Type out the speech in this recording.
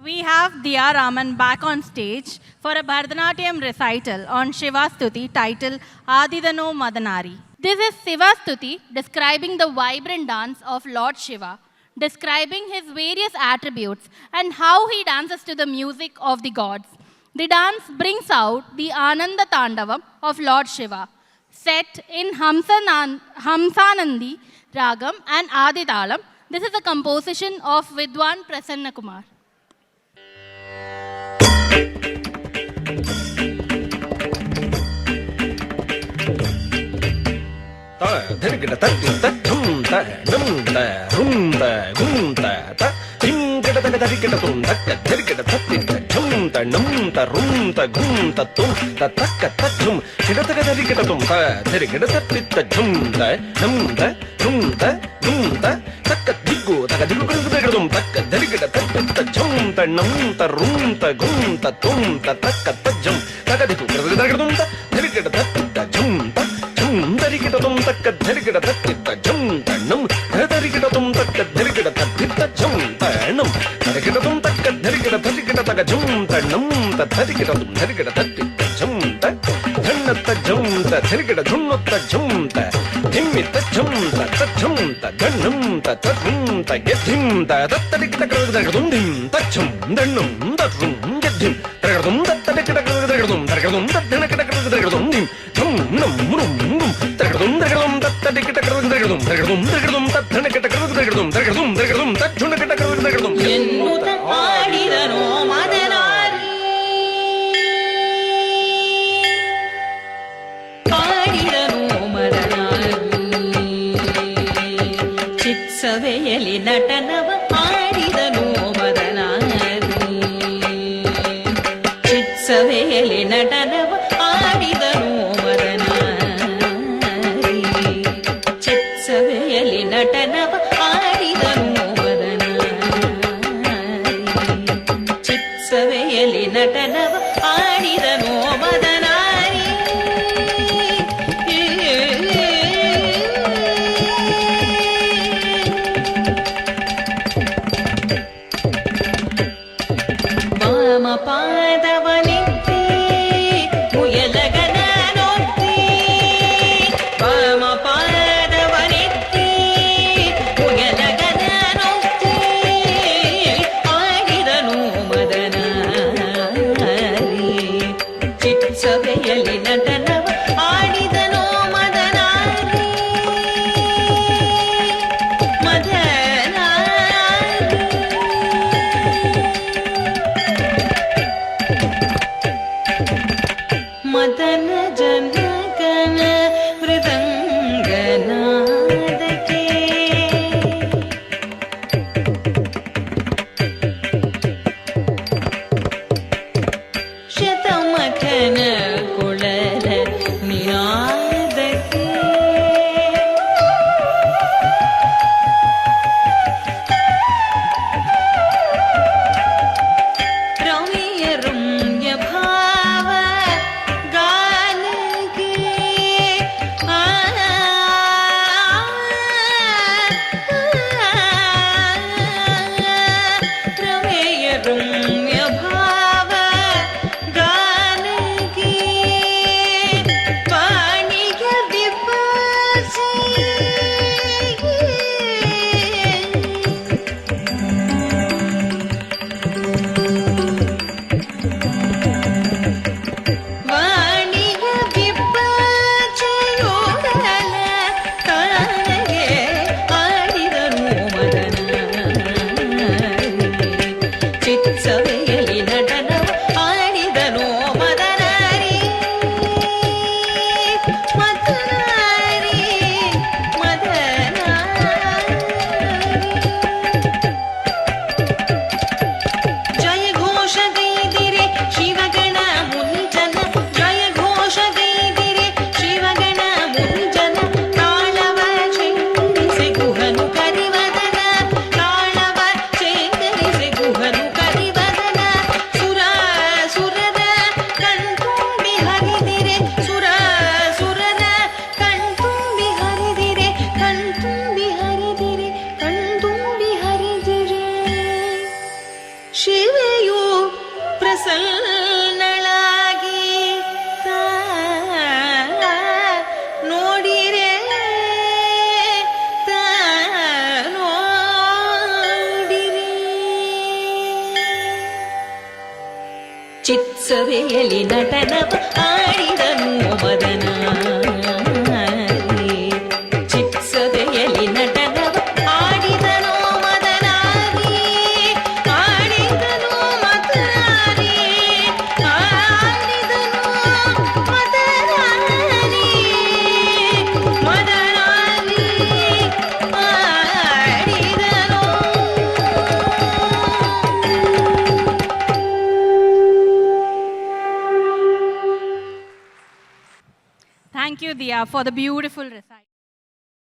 We have Diya Raman back on stage for a Bharatanatyam recital on Shiva Stuti titled Adidano Madanari. This is Shiva Stuti describing the vibrant dance of Lord Shiva, describing his various attributes and how he dances to the music of the gods. The dance brings out the Ananda Tandavam of Lord Shiva, set in Hamsanandi Ragam and Aditalam. This is a composition of Vidwan Prasanna Kumar. ಧರಿಗಿಡ ತತ್ತಿ ತಚ್ಚುಂ ತ ನಂ ತ ರುಂ ತ ಗುಂ ತ ತ ತಿಂ ಗಿಡ ತಗ ಧರಿಗಿಡ ತುಂ ತಕ್ಕ ಧರಿಗಿಡ ತತ್ತಿ ತಚ್ಚುಂ ತ ನಂ ತ ರುಂ ತ ಗುಂ ತ ತುಂ ತ ತಕ್ಕ ತಚ್ಚುಂ ಗಿಡ ತಗ ಧರಿಗಿಡ ತುಂ ತ ಧರಿಗಿಡ ತತ್ತಿ ತಚ್ಚುಂ ತ ನಂ ತ ರುಂ ತ ಗುಂ ತ ತಕ್ಕ ದಿಗ್ಗು ತಗ ದಿಗ್ಗು ಧರಿಗಿಡ ತುಂ ತಕ್ಕ ಧರಿಗಿಡ ತತ್ತಿ ತಚ್ಚುಂ ತ ನಂ ತ ರುಂ ತ ಗುಂ ತ ತುಂ ತ ತಕ್ಕ ತಜ್ಜಂ ತಗ ದಿಗ್ಗು ಧರಿಗಿಡ ತುಂ ತ ಧರಿಗಿಡ ತತ್ತಿ ತಚ್ಚುಂ ತ ಧರಿಗಿಡ ತುಂ ತಕ್ಕ ಧರಿಗಿಡ ತತ್ತಿತ್ತ ಜಂ ತಣ್ಣಂ ಧರಿಗಿಡ ತುಂ ತಕ್ಕ ಧರಿಗಿಡ ತತ್ತಿತ್ತ ಜಂ ತಣ್ಣಂ ಧರಿಗಿಡ ತುಂ ತಕ್ಕ ಧರಿಗಿಡ ಧರಿಗಿಡ ತಗ ಜಂ ತಣ್ಣಂ ಧರಿಗಿಡ ತುಂ ಧರಿಗಿಡ ತತ್ತಿತ್ತ ಜಂ ತ ಧಣ್ಣತ್ತ ಜಂ ತ ಧರಿಗಿಡ ಧುಣ್ಣುತ್ತ ಜಂ ತ ಧಿಮ್ಮಿತ್ತ ಜಂ ತ ಜಂ ತ ಧಣ್ಣಂ ತ ತಂ ತ ಗೆದ್ದಿಂ ತ ತತ್ತಡಿಗಿಡ ಕರಗಿಡ ತುಂ ಧಿಂ ತಚ್ಚಂ ಧಣ್ಣಂ ತತ್ರುಂ ಗೆದ್ದಿಂ ತರಗಿಡ ತುಂ ತತ್ತಡಿಗಿಡ ಕರಗಿಡ ತುಂ ತರಗಿಡ ತುಂ ತದ್ದಣಗಿಡ ಕರಗಿಡ ತುಂ ಧಿಂ ಧಂ ನಂ ಮುರುಂ ತರಗಿಡದುಂ ತರಗಿಡದುಂ ತತ್ತಡಿಗಿಡ ಕರಗಿಡದುಂ ತರಗಿಡದುಂ ತರಗಿಡದುಂ ತದ್ದಣಗಿಡ ಕರಗಿಡದುಂ ತರಗಿಡದುಂ ತರಗಿಡದುಂ ತಜ್ಜುಣಗಿಡ ಕರಗಿಡದುಂ ಎನ್ನುತ್ತ ಆಡಿದನೋ ಮದನಾರಿ ಆಡಿದನೋ ಮದನಾರಿ ಚಿತ್ಸವೆಯಲಿ ನಟನವ ಆಡಿದನೋ ಮದನಾರಿ ಚಿತ್ಸವೆಯಲಿ ನಟನವ ಆಡಿದನೋ ಮದನಾರಿ ಚಿತ್ಸವೆಯಲಿ ನಟನವ ಆಡಿದನೋ ಮದನಾರಿ ಚಿತ್ಸವೆಯಲಿ ನಟನವ ಆಡಿದನೋ ಮದನಾರಿ ವಾಮ ಪಾದವನೆತ್ತಿ ಮುಯಲಗನ ನೊತ್ತಿ ವಾಮ ಪಾದವನೆತ್ತಿ ಮುಯಲಗನ ನೊತ್ತಿ ಆಡಿದನು ಮದನಾರಿ ಚಿತ್ಸವೆಯಲಿ ನಟನವ ಆಡಿದನೋ ಮದನಾರಿ ಮದನ ಜನಕನ ಮೃದಂಗನಾದಕ್ಕೆ ಶತಮಖನ ಕುಳಲ ನಿನಾದಕ್ಕೆ ರಮ್ಯ ರಮ್ಯ ಭಾವ ಗಾನ ದಿವೆಯು ಪ್ರಸನ್ನಳಾಗಿ ನೋಡಿರೆ ನೋಡಿರೆ ಚಿತ್ಸಭೆಯಲ್ಲಿ ನಟನವ ಆಡಿದನು ಮದನಾರಿ ಚಿತ್ಸಭೆಯಲ್ಲಿ ನಟನವ ಆಡಿದನು ಮದನಾರಿ ಆಡಿದನು ಮದನಾರಿ ಆಡಿದನು ಮದನಾರಿ ಮದನಾರಿ ಆಡಿದನು. Thank you, Diya, for the beautiful recital.